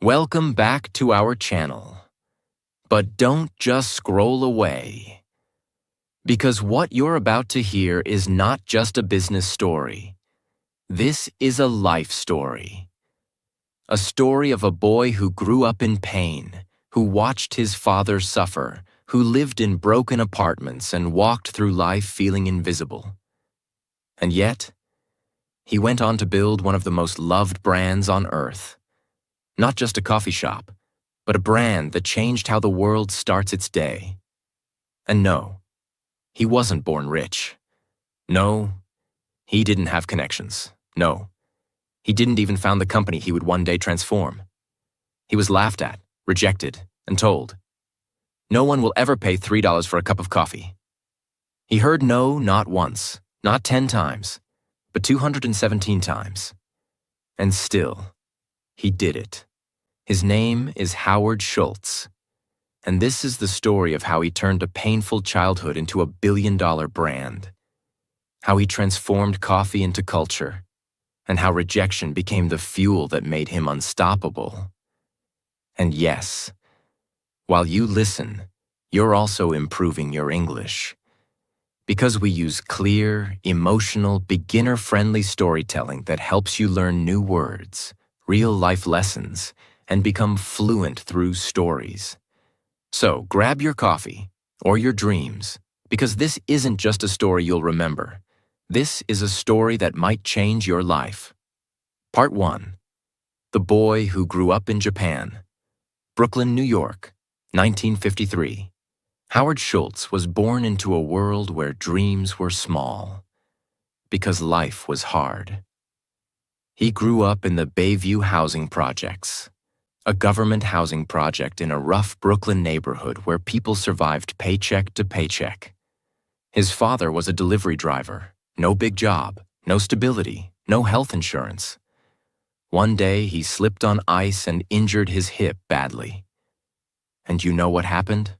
Welcome back to our channel. But don't just scroll away. Because what you're about to hear is not just a business story. This is a life story. A story of a boy who grew up in pain, who watched his father suffer, who lived in broken apartments and walked through life feeling invisible. And yet, he went on to build one of the most loved brands on earth. Not just a coffee shop, but a brand that changed how the world starts its day. And no, he wasn't born rich. No, he didn't have connections. No, he didn't even found the company he would one day transform. He was laughed at, rejected, and told, "No one will ever pay $3 for a cup of coffee." He heard no not once, not 10 times, but 217 times. And still, he did it. His name is Howard Schultz. And this is the story of how he turned a painful childhood into a billion-dollar brand. How he transformed coffee into culture. And how rejection became the fuel that made him unstoppable. And yes, while you listen, you're also improving your English. Because we use clear, emotional, beginner-friendly storytelling that helps you learn new words, real-life lessons, and become fluent through stories. So grab your coffee, or your dreams, because this isn't just a story you'll remember. This is a story that might change your life. Part 1. The Boy Who Grew Up in Japan. Brooklyn, New York, 1953. Howard Schultz was born into a world where dreams were small, because life was hard. He grew up in the Bayview housing projects, a government housing project in a rough Brooklyn neighborhood where people survived paycheck to paycheck. His father was a delivery driver, no big job, no stability, no health insurance. One day he slipped on ice and injured his hip badly. And you know what happened?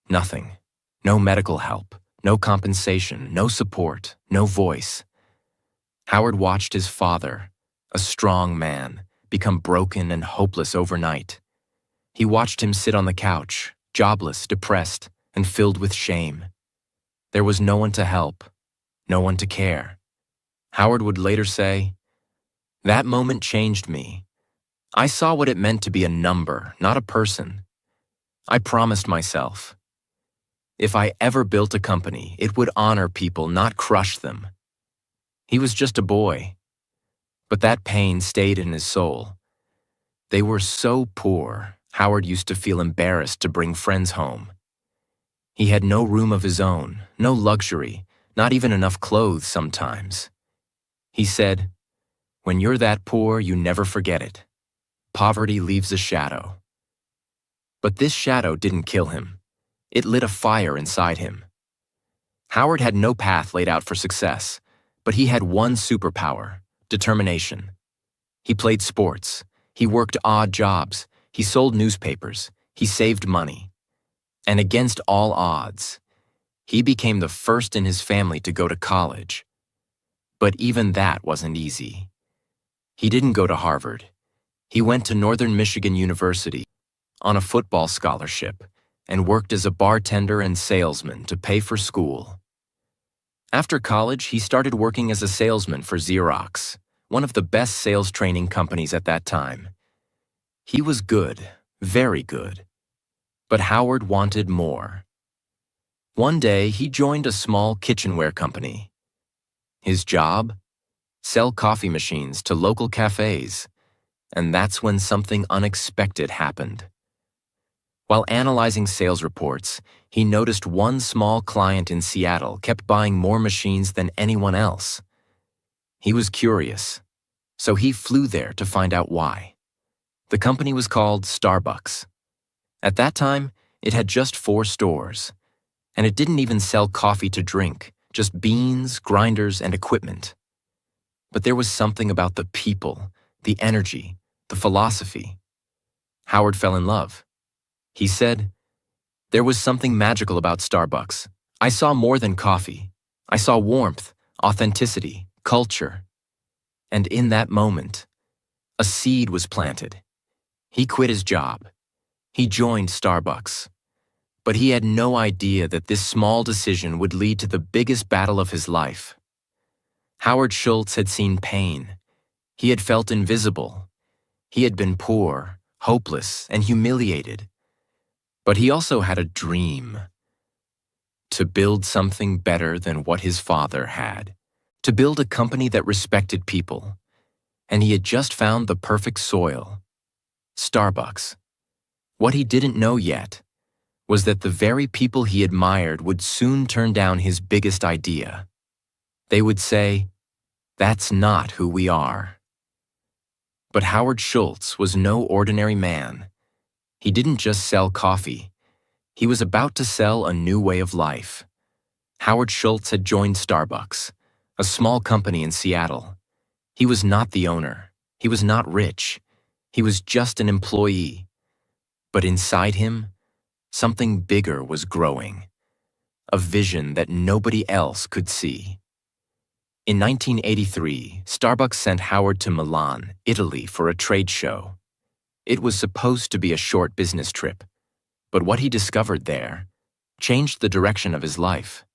Nothing. No medical help, no compensation, no support, no voice. Howard watched his father, a strong man, become broken and hopeless overnight. He watched him sit on the couch, jobless, depressed, and filled with shame. There was no one to help, no one to care. Howard would later say, "That moment changed me. I saw what it meant to be a number, not a person. I promised myself, if I ever built a company, it would honor people, not crush them." He was just a boy, but that pain stayed in his soul. They were so poor, Howard used to feel embarrassed to bring friends home. He had no room of his own, no luxury, not even enough clothes sometimes. He said, "When you're that poor, you never forget it. Poverty leaves a shadow." But this shadow didn't kill him. It lit a fire inside him. Howard had no path laid out for success, but he had one superpower: determination. He played sports. He worked odd jobs. He sold newspapers. He saved money. And against all odds, he became the first in his family to go to college. But even that wasn't easy. He didn't go to Harvard. He went to Northern Michigan University on a football scholarship and worked as a bartender and salesman to pay for school. After college, he started working as a salesman for Xerox, one of the best sales training companies at that time. He was good, very good. But Howard wanted more. One day, he joined a small kitchenware company. His job? Sell coffee machines to local cafes. And that's when something unexpected happened. While analyzing sales reports, he noticed one small client in Seattle kept buying more machines than anyone else. He was curious, so he flew there to find out why. The company was called Starbucks. At that time, it had just 4 stores, and it didn't even sell coffee to drink, just beans, grinders, and equipment. But there was something about the people, the energy, the philosophy. Howard fell in love. He said, "There was something magical about Starbucks. I saw more than coffee. I saw warmth, authenticity, culture." And in that moment, a seed was planted. He quit his job. He joined Starbucks. But he had no idea that this small decision would lead to the biggest battle of his life. Howard Schultz had seen pain. He had felt invisible. He had been poor, hopeless, and humiliated. But he also had a dream. To build something better than what his father had. To build a company that respected people. And he had just found the perfect soil. Starbucks. What he didn't know yet was that the very people he admired would soon turn down his biggest idea. They would say, "That's not who we are." But Howard Schultz was no ordinary man. He didn't just sell coffee. He was about to sell a new way of life. Howard Schultz had joined Starbucks, a small company in Seattle. He was not the owner. He was not rich. He was just an employee. But inside him, something bigger was growing. A vision that nobody else could see. In 1983, Starbucks sent Howard to Milan, Italy for a trade show. It was supposed to be a short business trip, but what he discovered there changed the direction of his life.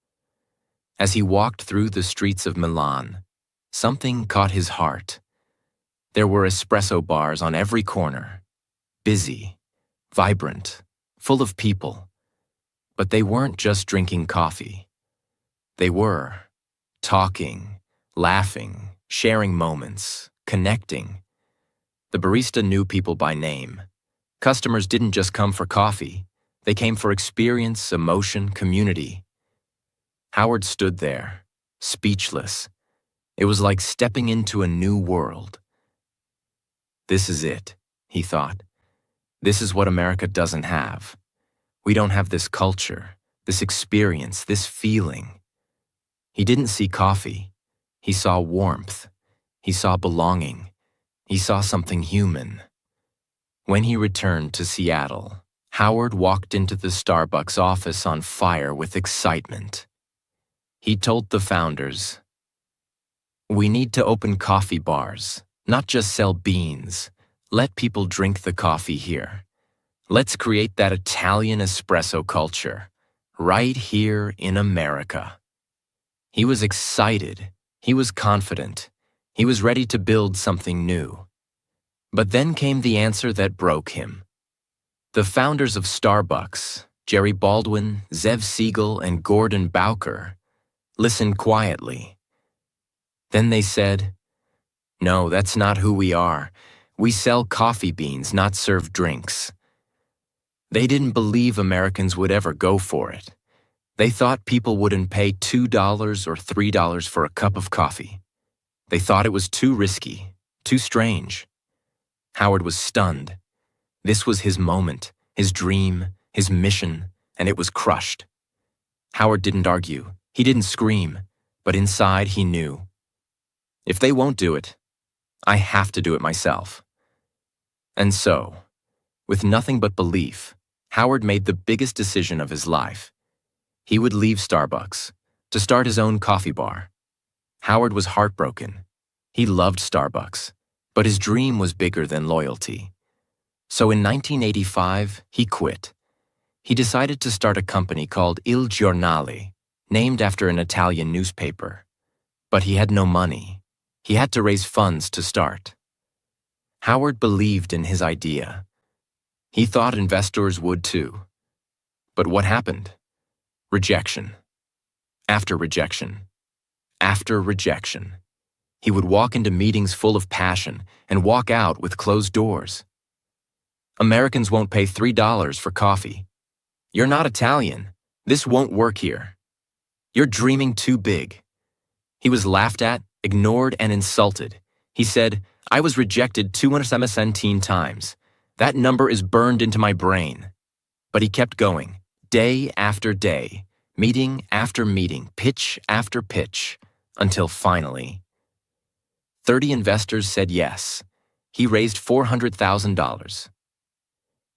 As he walked through the streets of Milan, something caught his heart. There were espresso bars on every corner, busy, vibrant, full of people. But they weren't just drinking coffee. They were talking, laughing, sharing moments, connecting. The barista knew people by name. Customers didn't just come for coffee. They came for experience, emotion, community. Howard stood there, speechless. It was like stepping into a new world. This is it, he thought. This is what America doesn't have. We don't have this culture, this experience, this feeling. He didn't see coffee. He saw warmth. He saw belonging. He saw something human. When he returned to Seattle, Howard walked into the Starbucks office on fire with excitement. He told the founders, "We need to open coffee bars, not just sell beans. Let people drink the coffee here. Let's create that Italian espresso culture, right here in America." He was excited. He was confident. He was ready to build something new. But then came the answer that broke him. The founders of Starbucks, Jerry Baldwin, Zev Siegel, and Gordon Bowker, listened quietly. Then they said, "No, that's not who we are. We sell coffee beans, not serve drinks." They didn't believe Americans would ever go for it. They thought people wouldn't pay $2 or $3 for a cup of coffee. They thought it was too risky, too strange. Howard was stunned. This was his moment, his dream, his mission, and it was crushed. Howard didn't argue. He didn't scream, but inside he knew. If they won't do it, I have to do it myself. And so, with nothing but belief, Howard made the biggest decision of his life. He would leave Starbucks to start his own coffee bar. Howard was heartbroken. He loved Starbucks, but his dream was bigger than loyalty. So in 1985, he quit. He decided to start a company called Il Giornale, named after an Italian newspaper. But he had no money. He had to raise funds to start. Howard believed in his idea. He thought investors would too. But what happened? Rejection. After rejection. After rejection. He would walk into meetings full of passion and walk out with closed doors. Americans won't pay $3 for coffee. You're not Italian. This won't work here. You're dreaming too big. He was laughed at, ignored, and insulted. He said, "I was rejected 217 times. That number is burned into my brain." But he kept going, day after day, meeting after meeting, pitch after pitch, until finally, 30 investors said yes. He raised $400,000.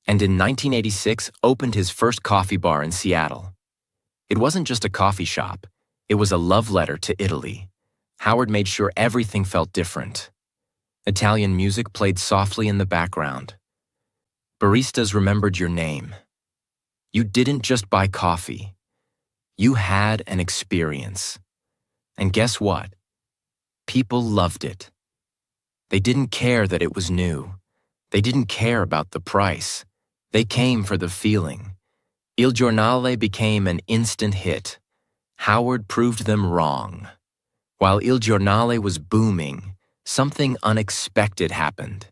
And in 1986, opened his first coffee bar in Seattle. It wasn't just a coffee shop. It was a love letter to Italy. Howard made sure everything felt different. Italian music played softly in the background. Baristas remembered your name. You didn't just buy coffee. You had an experience. And guess what? People loved it. They didn't care that it was new. They didn't care about the price. They came for the feeling. Il Giornale became an instant hit. Howard proved them wrong. While Il Giornale was booming, something unexpected happened.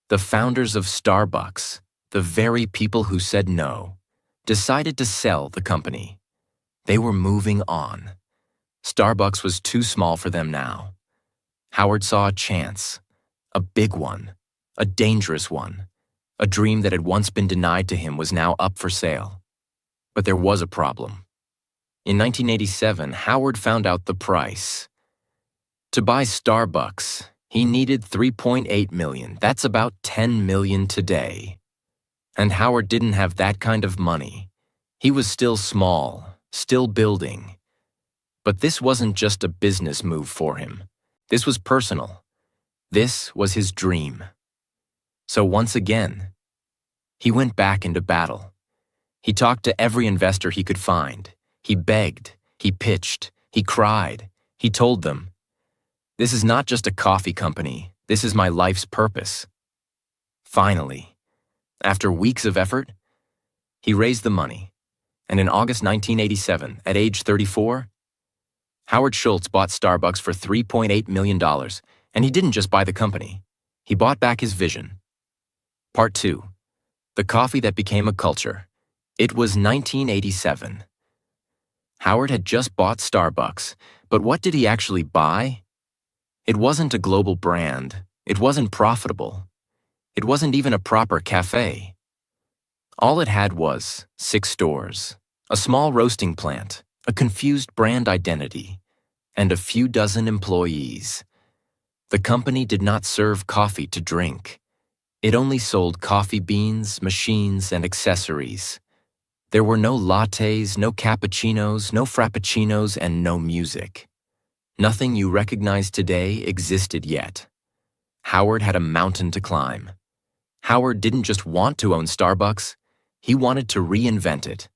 The founders of Starbucks, the very people who said no, decided to sell the company. They were moving on. Starbucks was too small for them now. Howard saw a chance, a big one, a dangerous one. A dream that had once been denied to him was now up for sale. But there was a problem. In 1987, Howard found out the price. To buy Starbucks, he needed $3.8 million. That's about $10 million today. And Howard didn't have that kind of money. He was still small, still building. But this wasn't just a business move for him. This was personal. This was his dream. So once again, he went back into battle. He talked to every investor he could find. He begged, he pitched, he cried. He told them, "This is not just a coffee company. This is my life's purpose." Finally, after weeks of effort, he raised the money. And in August 1987, at age 34, Howard Schultz bought Starbucks for $3.8 million, and he didn't just buy the company. He bought back his vision. Part 2. The coffee that became a culture. It was 1987. Howard had just bought Starbucks, but what did he actually buy? It wasn't a global brand. It wasn't profitable. It wasn't even a proper cafe. All it had was 6 stores, a small roasting plant, a confused brand identity, and a few dozen employees. The company did not serve coffee to drink. It only sold coffee beans, machines, and accessories. There were no lattes, no cappuccinos, no frappuccinos, and no music. Nothing you recognize today existed yet. Howard had a mountain to climb. Howard didn't just want to own Starbucks, he wanted to reinvent it.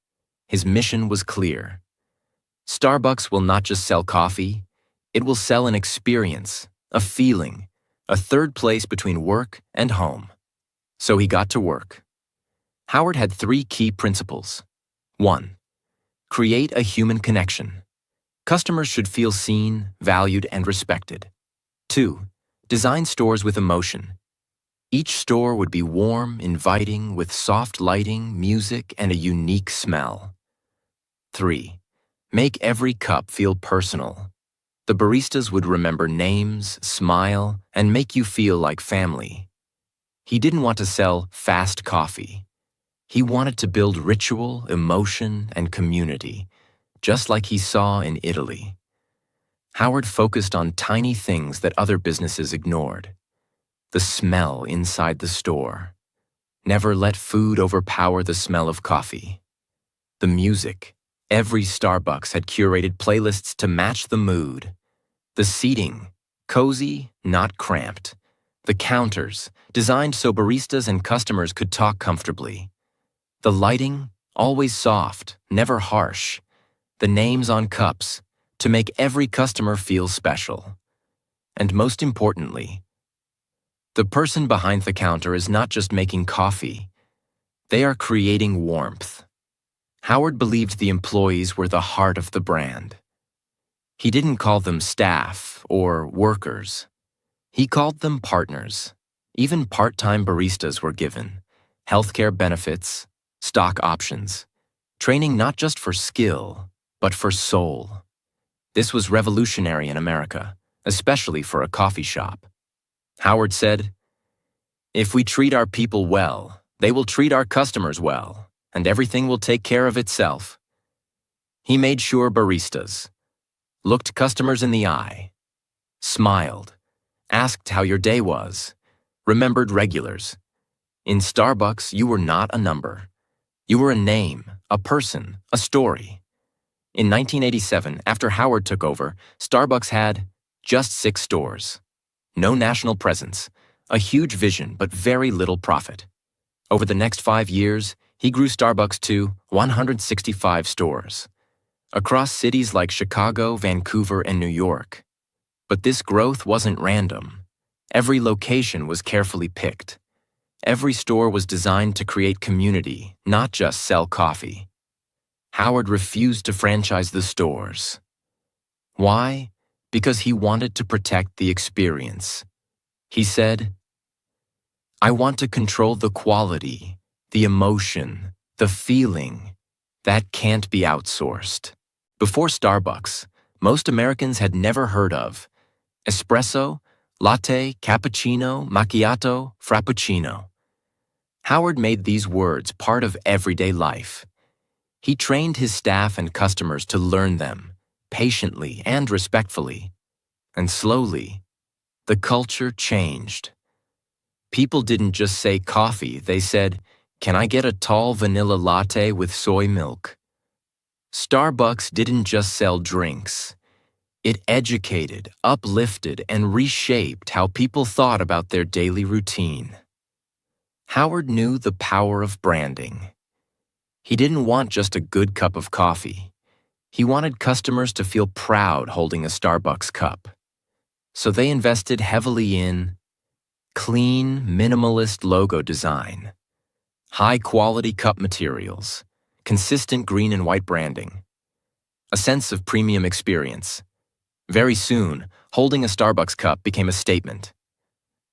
His mission was clear. Starbucks will not just sell coffee, it will sell an experience, a feeling, a third place between work and home. So he got to work. Howard had 3 key principles. 1. Create a human connection. Customers should feel seen, valued, and respected. 2. Design stores with emotion. Each store would be warm, inviting, with soft lighting, music, and a unique smell. 3. Make every cup feel personal. The baristas would remember names, smile, and make you feel like family. He didn't want to sell fast coffee. He wanted to build ritual, emotion, and community, just like he saw in Italy. Howard focused on tiny things that other businesses ignored. The smell inside the store. Never let food overpower the smell of coffee. The music. Every Starbucks had curated playlists to match the mood. The seating. Cozy, not cramped. The counters, designed so baristas and customers could talk comfortably. The lighting, always soft, never harsh. The names on cups, to make every customer feel special. And most importantly, the person behind the counter is not just making coffee. They are creating warmth. Howard believed the employees were the heart of the brand. He didn't call them staff or workers. He called them partners. Even part-time baristas were given. Healthcare benefits, stock options, training not just for skill, but for soul. This was revolutionary in America, especially for a coffee shop. Howard said, "If we treat our people well, they will treat our customers well, and everything will take care of itself." He made sure baristas looked customers in the eye, smiled, asked how your day was, remembered regulars. In Starbucks, you were not a number. You were a name, a person, a story. In 1987, after Howard took over, Starbucks had just 6 stores. No national presence, a huge vision but very little profit. Over the next 5 years, he grew Starbucks to 165 stores, across cities like Chicago, Vancouver, and New York. But this growth wasn't random. Every location was carefully picked. Every store was designed to create community, not just sell coffee. Howard refused to franchise the stores. Why? Because he wanted to protect the experience. He said, "I want to control the quality, the emotion, the feeling. That can't be outsourced." Before Starbucks, most Americans had never heard of espresso, latte, cappuccino, macchiato, frappuccino. Howard made these words part of everyday life. He trained his staff and customers to learn them, patiently and respectfully. And slowly, the culture changed. People didn't just say coffee, they said, "Can I get a tall vanilla latte with soy milk?" Starbucks didn't just sell drinks. It educated, uplifted, and reshaped how people thought about their daily routine. Howard knew the power of branding. He didn't want just a good cup of coffee. He wanted customers to feel proud holding a Starbucks cup. So they invested heavily in clean, minimalist logo design, high-quality cup materials, consistent green and white branding, a sense of premium experience. Very soon, holding a Starbucks cup became a statement.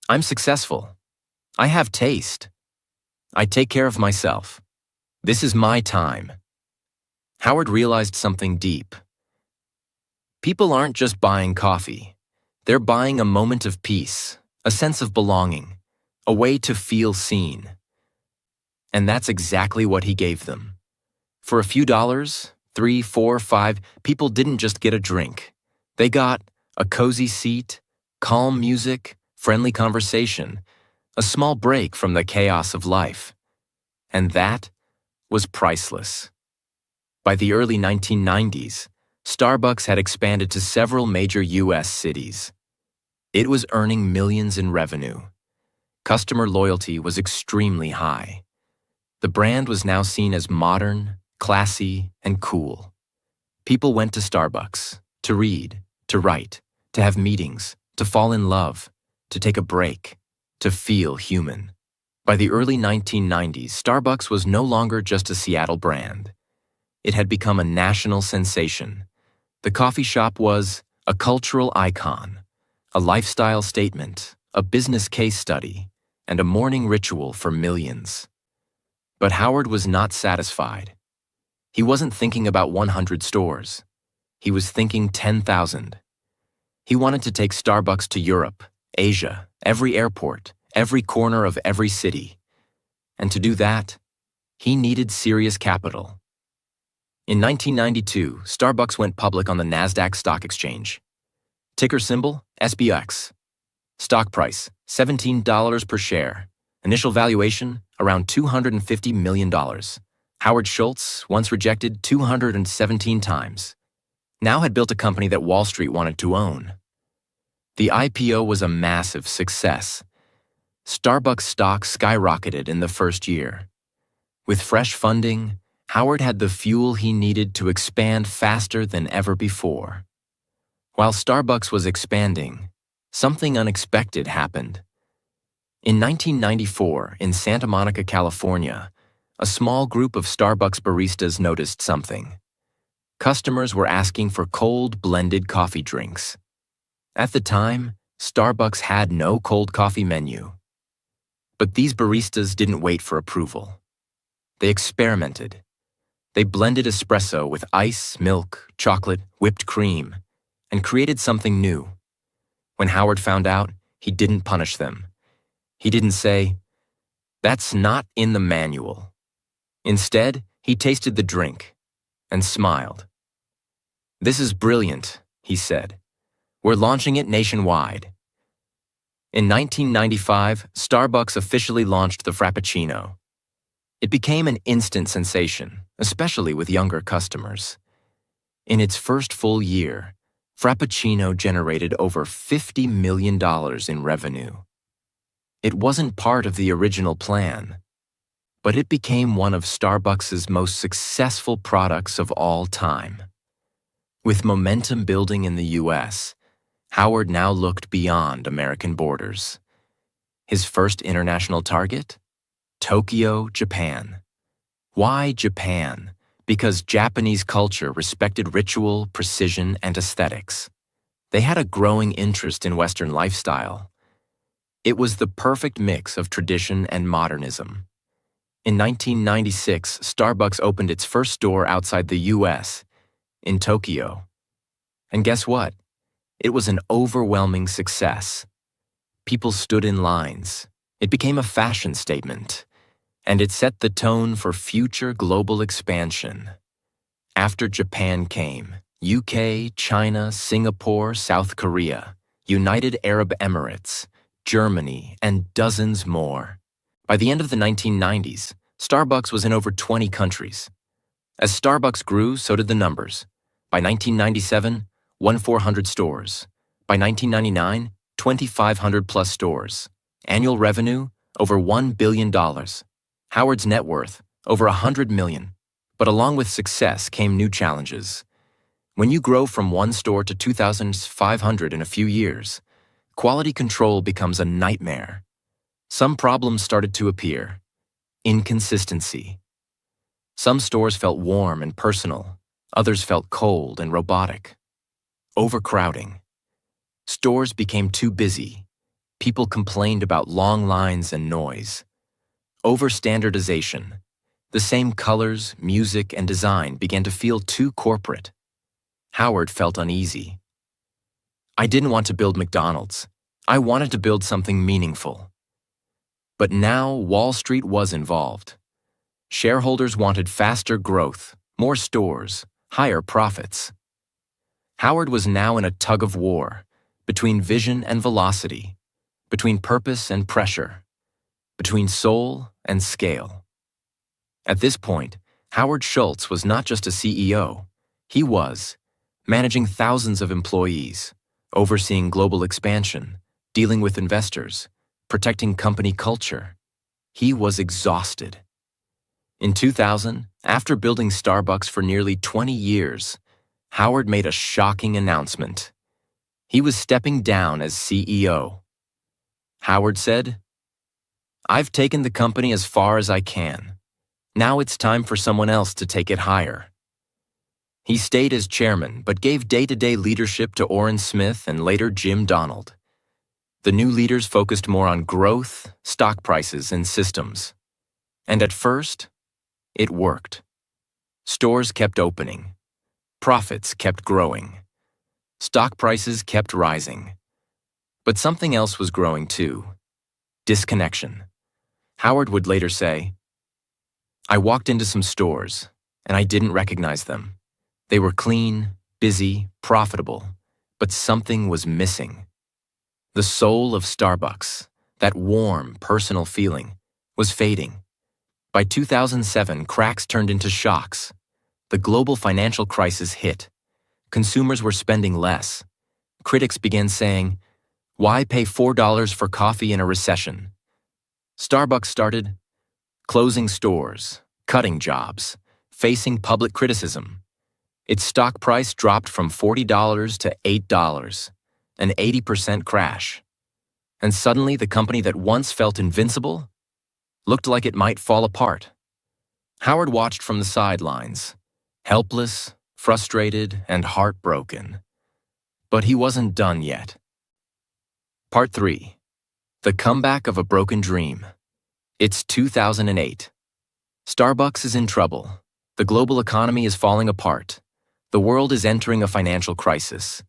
I'm successful. I have taste. I take care of myself. This is my time. Howard realized something deep. People aren't just buying coffee. They're buying a moment of peace, a sense of belonging, a way to feel seen. And that's exactly what he gave them. For a few dollars, 3, 4, 5, people didn't just get a drink. They got a cozy seat, calm music, friendly conversation, a small break from the chaos of life. And that was priceless. By the early 1990s, Starbucks had expanded to several major U.S. cities. It was earning millions in revenue. Customer loyalty was extremely high. The brand was now seen as modern, classy, and cool. People went to Starbucks to read, to write, to have meetings, to fall in love, to take a break, to feel human. By the early 1990s, Starbucks was no longer just a Seattle brand. It had become a national sensation. The coffee shop was a cultural icon, a lifestyle statement, a business case study, and a morning ritual for millions. But Howard was not satisfied. He wasn't thinking about 100 stores. He was thinking 10,000. He wanted to take Starbucks to Europe, Asia, every airport, every corner of every city. And to do that, he needed serious capital. In 1992, Starbucks went public on the NASDAQ stock exchange. Ticker symbol, SBX. Stock price, $17 per share. Initial valuation, around $250 million. Howard Schultz, once rejected 217 times, now had built a company that Wall Street wanted to own. The IPO was a massive success. Starbucks stock skyrocketed in the first year. With fresh funding, Howard had the fuel he needed to expand faster than ever before. While Starbucks was expanding, something unexpected happened. In 1994, in Santa Monica, California, a small group of Starbucks baristas noticed something. Customers were asking for cold blended coffee drinks. At the time, Starbucks had no cold coffee menu. But these baristas didn't wait for approval. They experimented. They blended espresso with ice, milk, chocolate, whipped cream, and created something new. When Howard found out, he didn't punish them. He didn't say, "That's not in the manual." Instead, he tasted the drink and smiled. "This is brilliant," he said. "We're launching it nationwide." In 1995, Starbucks officially launched the Frappuccino. It became an instant sensation, especially with younger customers. In its first full year, Frappuccino generated over $50 million in revenue. It wasn't part of the original plan. but it became one of Starbucks' most successful products of all time. With momentum building in the US, Howard now looked beyond American borders. His first international target? Tokyo, Japan. Why Japan? Because Japanese culture respected ritual, precision, and aesthetics. They had a growing interest in Western lifestyle. It was the perfect mix of tradition and modernism. In 1996, Starbucks opened its first store outside the US, in Tokyo. And guess what? It was an overwhelming success. People stood in lines. It became a fashion statement, and it set the tone for future global expansion. After Japan came, UK, China, Singapore, South Korea, United Arab Emirates, Germany, and dozens more. By the end of the 1990s, Starbucks was in over 20 countries. As Starbucks grew, so did the numbers. By 1997, 1,400 stores. By 1999, 2,500 plus stores. Annual revenue, over $1 billion. Howard's net worth, over $100 million. But along with success came new challenges. When you grow from one store to 2,500 in a few years, quality control becomes a nightmare. Some problems started to appear. Inconsistency. Some stores felt warm and personal. Others felt cold and robotic. Overcrowding. Stores became too busy. People complained about long lines and noise. Overstandardization. The same colors, music, and design began to feel too corporate. Howard felt uneasy. I didn't want to build McDonald's. I wanted to build something meaningful. But now Wall Street was involved. Shareholders wanted faster growth, more stores, higher profits. Howard was now in a tug of war, between vision and velocity, between purpose and pressure, between soul and scale. At this point, Howard Schultz was not just a CEO. He was managing thousands of employees, overseeing global expansion, dealing with investors, protecting company culture. He was exhausted. In 2000, after building Starbucks for nearly 20 years, Howard made a shocking announcement. He was stepping down as CEO. Howard said, "I've taken the company as far as I can. Now it's time for someone else to take it higher." He stayed as chairman, but gave day-to-day leadership to Orrin Smith and later Jim Donald. The new leaders focused more on growth, stock prices, and systems. And at first, it worked. Stores kept opening. Profits kept growing. Stock prices kept rising. But something else was growing too. Disconnection. Howard would later say, "I walked into some stores, and I didn't recognize them. They were clean, busy, profitable, but something was missing." The soul of Starbucks, that warm, personal feeling, was fading. By 2007, cracks turned into shocks. The global financial crisis hit. Consumers were spending less. Critics began saying, "Why pay $4 for coffee in a recession?" Starbucks started closing stores, cutting jobs, facing public criticism. Its stock price dropped from $40 to $8, an 80% crash. And suddenly the company that once felt invincible looked like it might fall apart. Howard watched from the sidelines, helpless, frustrated, and heartbroken. But he wasn't done yet. Part 3. The Comeback of a Broken Dream. It's 2008. Starbucks is in trouble. The global economy is falling apart. The world is entering a financial crisis.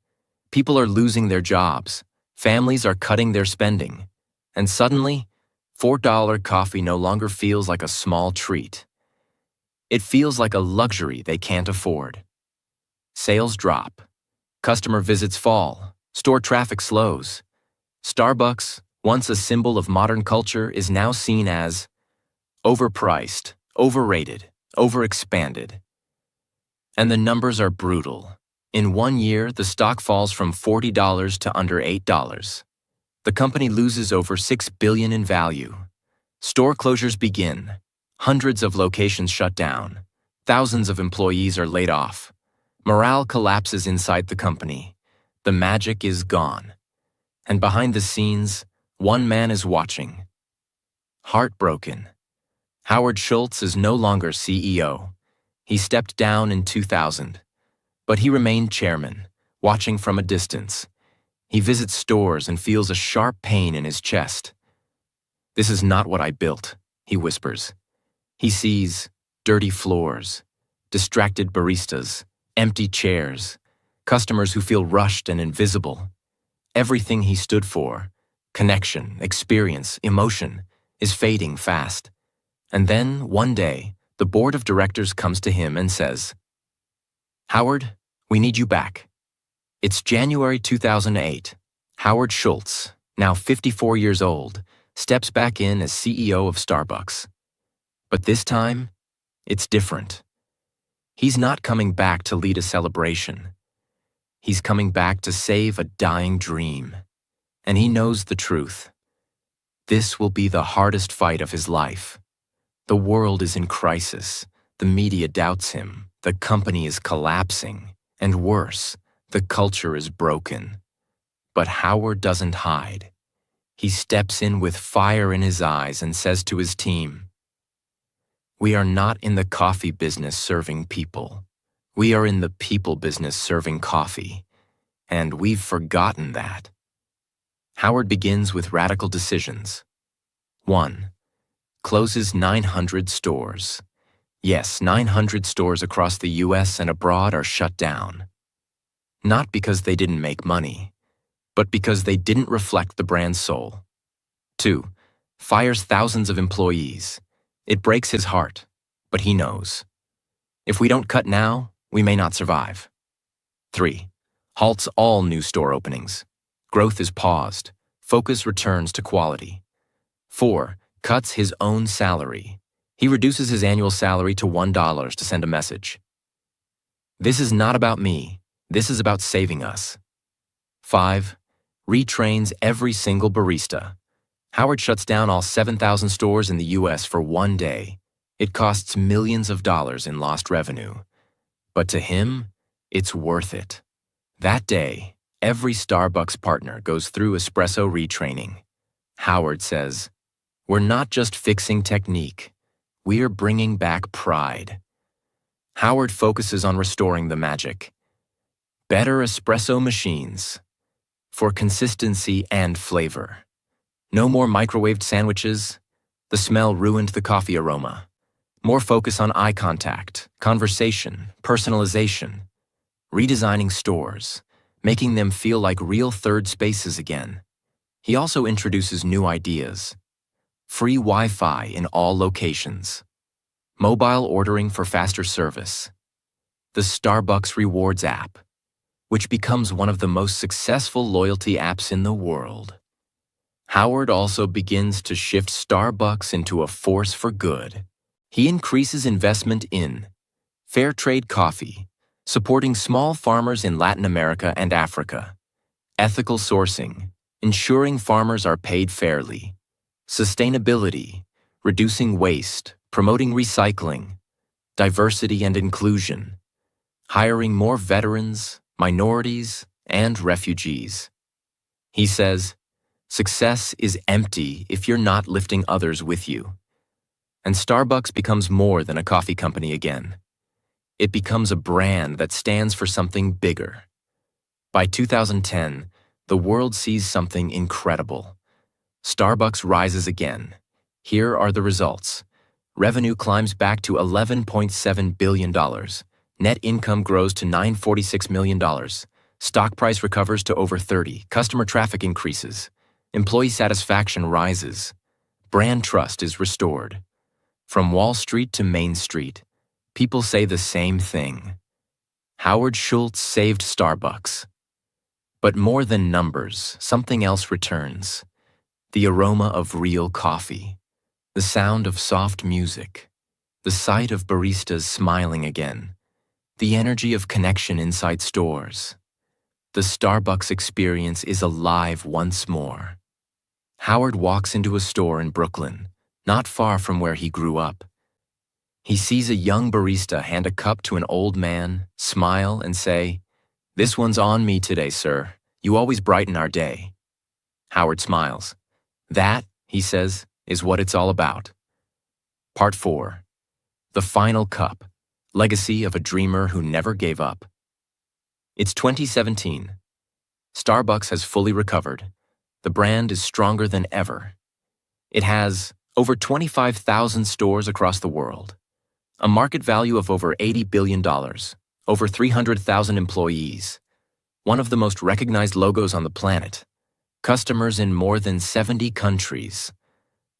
People are losing their jobs. Families are cutting their spending. And suddenly, $4 coffee no longer feels like a small treat. It feels like a luxury they can't afford. Sales drop. Customer visits fall. Store traffic slows. Starbucks, once a symbol of modern culture, is now seen as overpriced, overrated, overexpanded. And the numbers are brutal. In 1 year, the stock falls from $40 to under $8. The company loses over $6 billion in value. Store closures begin. Hundreds of locations shut down. Thousands of employees are laid off. Morale collapses inside the company. The magic is gone. And behind the scenes, one man is watching. Heartbroken. Howard Schultz is no longer CEO. He stepped down in 2000. But he remained chairman, watching from a distance. He visits stores and feels a sharp pain in his chest. "This is not what I built," he whispers. He sees dirty floors, distracted baristas, empty chairs, customers who feel rushed and invisible. Everything he stood for, connection, experience, emotion, is fading fast. And then, one day, the board of directors comes to him and says, "Howard, we need you back." It's January 2008. Howard Schultz, now 54 years old, steps back in as CEO of Starbucks. But this time, it's different. He's not coming back to lead a celebration. He's coming back to save a dying dream. And he knows the truth. This will be the hardest fight of his life. The world is in crisis. The media doubts him. The company is collapsing. And worse, the culture is broken. But Howard doesn't hide. He steps in with fire in his eyes and says to his team, "We are not in the coffee business serving people. We are in the people business serving coffee. And we've forgotten that." Howard begins with radical decisions. 1. Closes 900 stores. Yes, 900 stores across the US and abroad are shut down. Not because they didn't make money, but because they didn't reflect the brand's soul. 2. Fires thousands of employees. It breaks his heart, but he knows. If we don't cut now, we may not survive. 3. Halts all new store openings. Growth is paused. Focus returns to quality. 4. Cuts his own salary. He reduces his annual salary to $1 to send a message. "This is not about me. This is about saving us." 5. Retrains every single barista. Howard shuts down all 7,000 stores in the US for one day. It costs millions of dollars in lost revenue. But to him, it's worth it. That day, every Starbucks partner goes through espresso retraining. Howard says, "We're not just fixing technique. We're bringing back pride." Howard focuses on restoring the magic. Better espresso machines for consistency and flavor. No more microwaved sandwiches. The smell ruined the coffee aroma. More focus on eye contact, conversation, personalization. Redesigning stores, making them feel like real third spaces again. He also introduces new ideas. Free Wi-Fi in all locations. Mobile ordering for faster service. The Starbucks Rewards app, which becomes one of the most successful loyalty apps in the world. Howard also begins to shift Starbucks into a force for good. He increases investment in fair trade coffee, supporting small farmers in Latin America and Africa, ethical sourcing, ensuring farmers are paid fairly, sustainability, reducing waste, promoting recycling, diversity and inclusion, hiring more veterans, minorities, and refugees. He says, "Success is empty if you're not lifting others with you." And Starbucks becomes more than a coffee company again. It becomes a brand that stands for something bigger. By 2010, the world sees something incredible. Starbucks rises again. Here are the results. Revenue climbs back to $11.7 billion. Net income grows to $946 million. Stock price recovers to over 30. Customer traffic increases. Employee satisfaction rises. Brand trust is restored. From Wall Street to Main Street, people say the same thing. Howard Schultz saved Starbucks. But more than numbers, something else returns. The aroma of real coffee. The sound of soft music. The sight of baristas smiling again. The energy of connection inside stores. The Starbucks experience is alive once more. Howard walks into a store in Brooklyn, not far from where he grew up. He sees a young barista hand a cup to an old man, smile, and say, "This one's on me today, sir. You always brighten our day." Howard smiles. "That," he says, "is what it's all about." Part 4. The Final Cup. Legacy of a Dreamer Who Never Gave Up. It's 2017. Starbucks has fully recovered. The brand is stronger than ever. It has over 25,000 stores across the world, a market value of over $80 billion, over 300,000 employees, one of the most recognized logos on the planet, customers in more than 70 countries,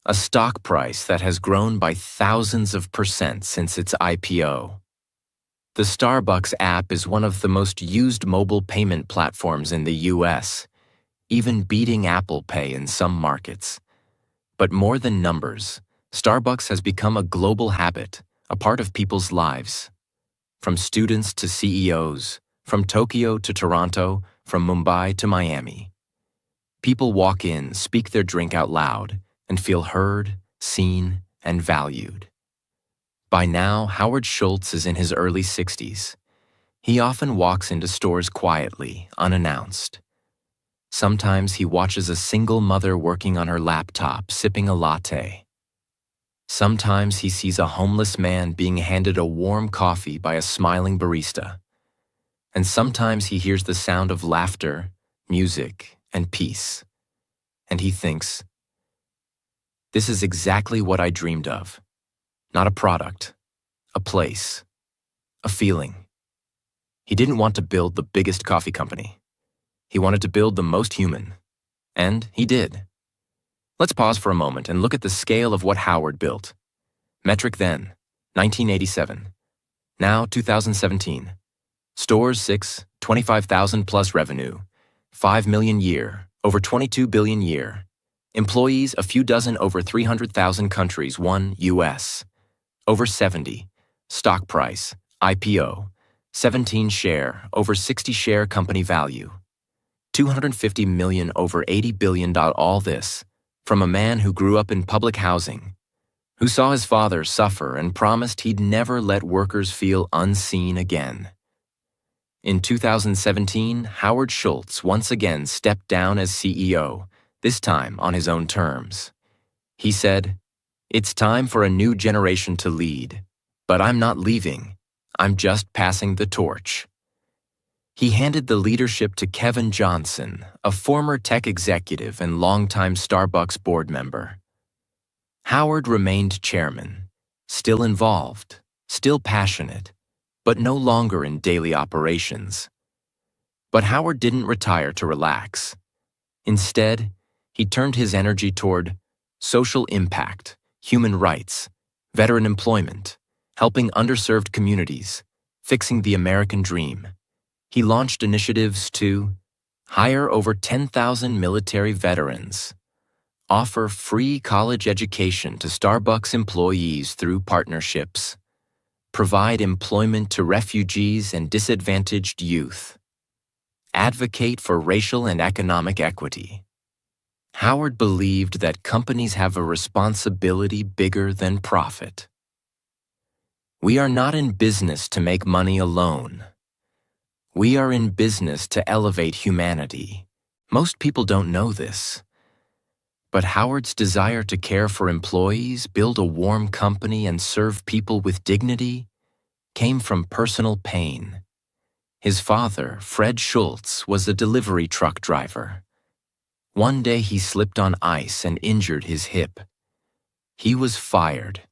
a stock price that has grown by thousands of % since its IPO. The Starbucks app is one of the most used mobile payment platforms in the US, even beating Apple Pay in some markets. But more than numbers, Starbucks has become a global habit, a part of people's lives. From students to CEOs, from Tokyo to Toronto, from Mumbai to Miami. People walk in, speak their drink out loud, and feel heard, seen, and valued. By now, Howard Schultz is in his early 60s. He often walks into stores quietly, unannounced. Sometimes he watches a single mother working on her laptop, sipping a latte. Sometimes he sees a homeless man being handed a warm coffee by a smiling barista. And sometimes he hears the sound of laughter, music, and peace. And he thinks, "This is exactly what I dreamed of. Not a product, a place, a feeling." He didn't want to build the biggest coffee company. He wanted to build the most human. And he did. Let's pause for a moment and look at the scale of what Howard built. Metric then, 1987. Now, 2017. Stores 6, 25,000 plus revenue. 5 million year, over 22 billion year. Employees, a few dozen over 300,000 countries, 1 US. Over 70. Stock price, IPO. 17 share, over 60 share company value. 250 million over 80 billion. All this from a man who grew up in public housing, who saw his father suffer and promised he'd never let workers feel unseen again. In 2017, Howard Schultz once again stepped down as CEO, this time on his own terms. He said, "It's time for a new generation to lead, but I'm not leaving. I'm just passing the torch." He handed the leadership to Kevin Johnson, a former tech executive and longtime Starbucks board member. Howard remained chairman, still involved, still passionate, but no longer in daily operations. But Howard didn't retire to relax. Instead, he turned his energy toward social impact, human rights, veteran employment, helping underserved communities, fixing the American dream. He launched initiatives to hire over 10,000 military veterans, offer free college education to Starbucks employees through partnerships, provide employment to refugees and disadvantaged youth, advocate for racial and economic equity. Howard believed that companies have a responsibility bigger than profit. We are not in business to make money alone. We are in business to elevate humanity. Most people don't know this. But Howard's desire to care for employees, build a warm company, and serve people with dignity came from personal pain. His father, Fred Schultz, was a delivery truck driver. One day he slipped on ice and injured his hip. He was fired.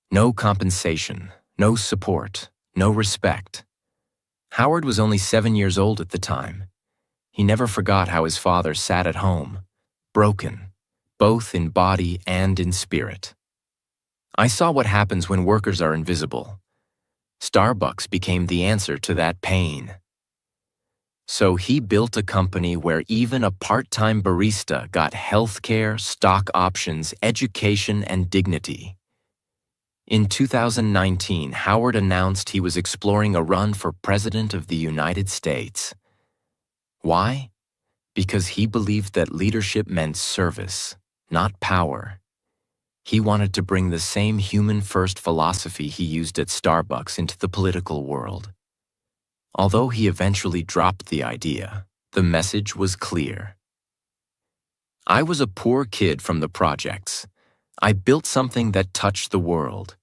No compensation, no support, no respect. Howard was only 7 years old at the time. He never forgot how his father sat at home, broken, both in body and in spirit. I saw what happens when workers are invisible. Starbucks became the answer to that pain. So he built a company where even a part-time barista got healthcare, stock options, education, and dignity. In 2019, Howard announced he was exploring a run for President of the United States. Why? Because he believed that leadership meant service, not power. He wanted to bring the same human-first philosophy he used at Starbucks into the political world. Although he eventually dropped the idea, the message was clear. I was a poor kid from the projects. I built something that touched the world.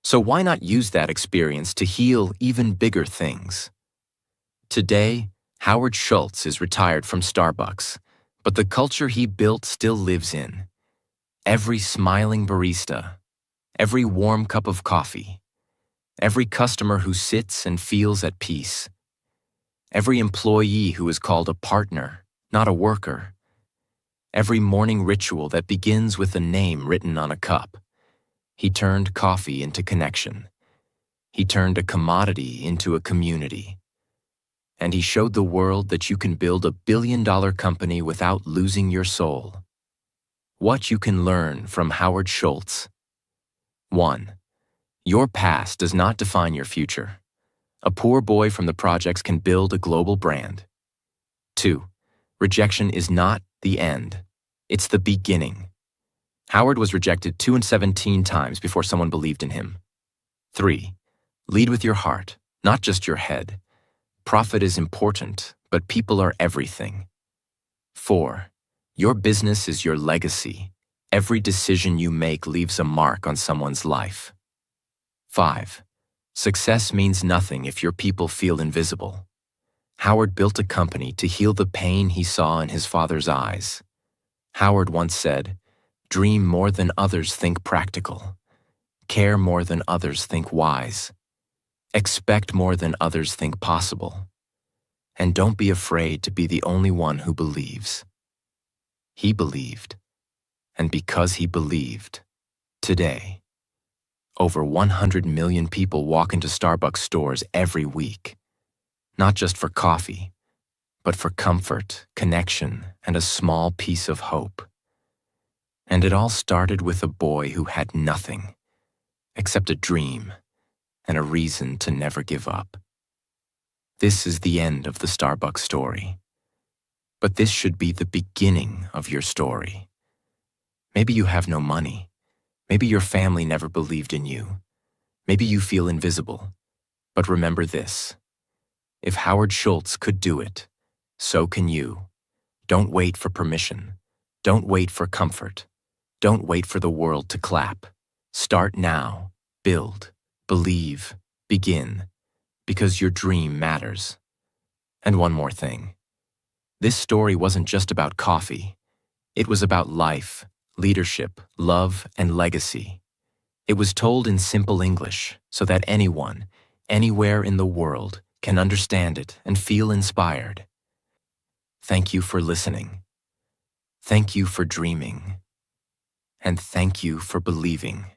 So why not use that experience to heal even bigger things? Today, Howard Schultz is retired from Starbucks, but the culture he built still lives in. Every smiling barista, every warm cup of coffee, every customer who sits and feels at peace, every employee who is called a partner, not a worker, every morning ritual that begins with a name written on a cup. He turned coffee into connection. He turned a commodity into a community. And he showed the world that you can build a billion-dollar company without losing your soul. What you can learn from Howard Schultz. 1. Your past does not define your future. A poor boy from the projects can build a global brand. 2. Rejection is not the end. It's the beginning. Howard was rejected 217 times before someone believed in him. 3. Lead with your heart, not just your head. Profit is important, but people are everything. 4. Your business is your legacy. Every decision you make leaves a mark on someone's life. 5. Success means nothing if your people feel invisible. Howard built a company to heal the pain he saw in his father's eyes. Howard once said, "Dream more than others think practical. Care more than others think wise. Expect more than others think possible. And don't be afraid to be the only one who believes." He believed. And because he believed, today, over 100 million people walk into Starbucks stores every week. Not just for coffee, but for comfort, connection, and a small piece of hope. And it all started with a boy who had nothing except a dream and a reason to never give up. This is the end of the Starbucks story. But this should be the beginning of your story. Maybe you have no money. Maybe your family never believed in you. Maybe you feel invisible. But remember this: if Howard Schultz could do it, so can you. Don't wait for permission. Don't wait for comfort. Don't wait for the world to clap. Start now. Build. Believe. Begin. Because your dream matters. And one more thing. This story wasn't just about coffee. It was about life, leadership, love, and legacy. It was told in simple English so that anyone, anywhere in the world, can understand it and feel inspired. Thank you for listening. Thank you for dreaming. And thank you for believing.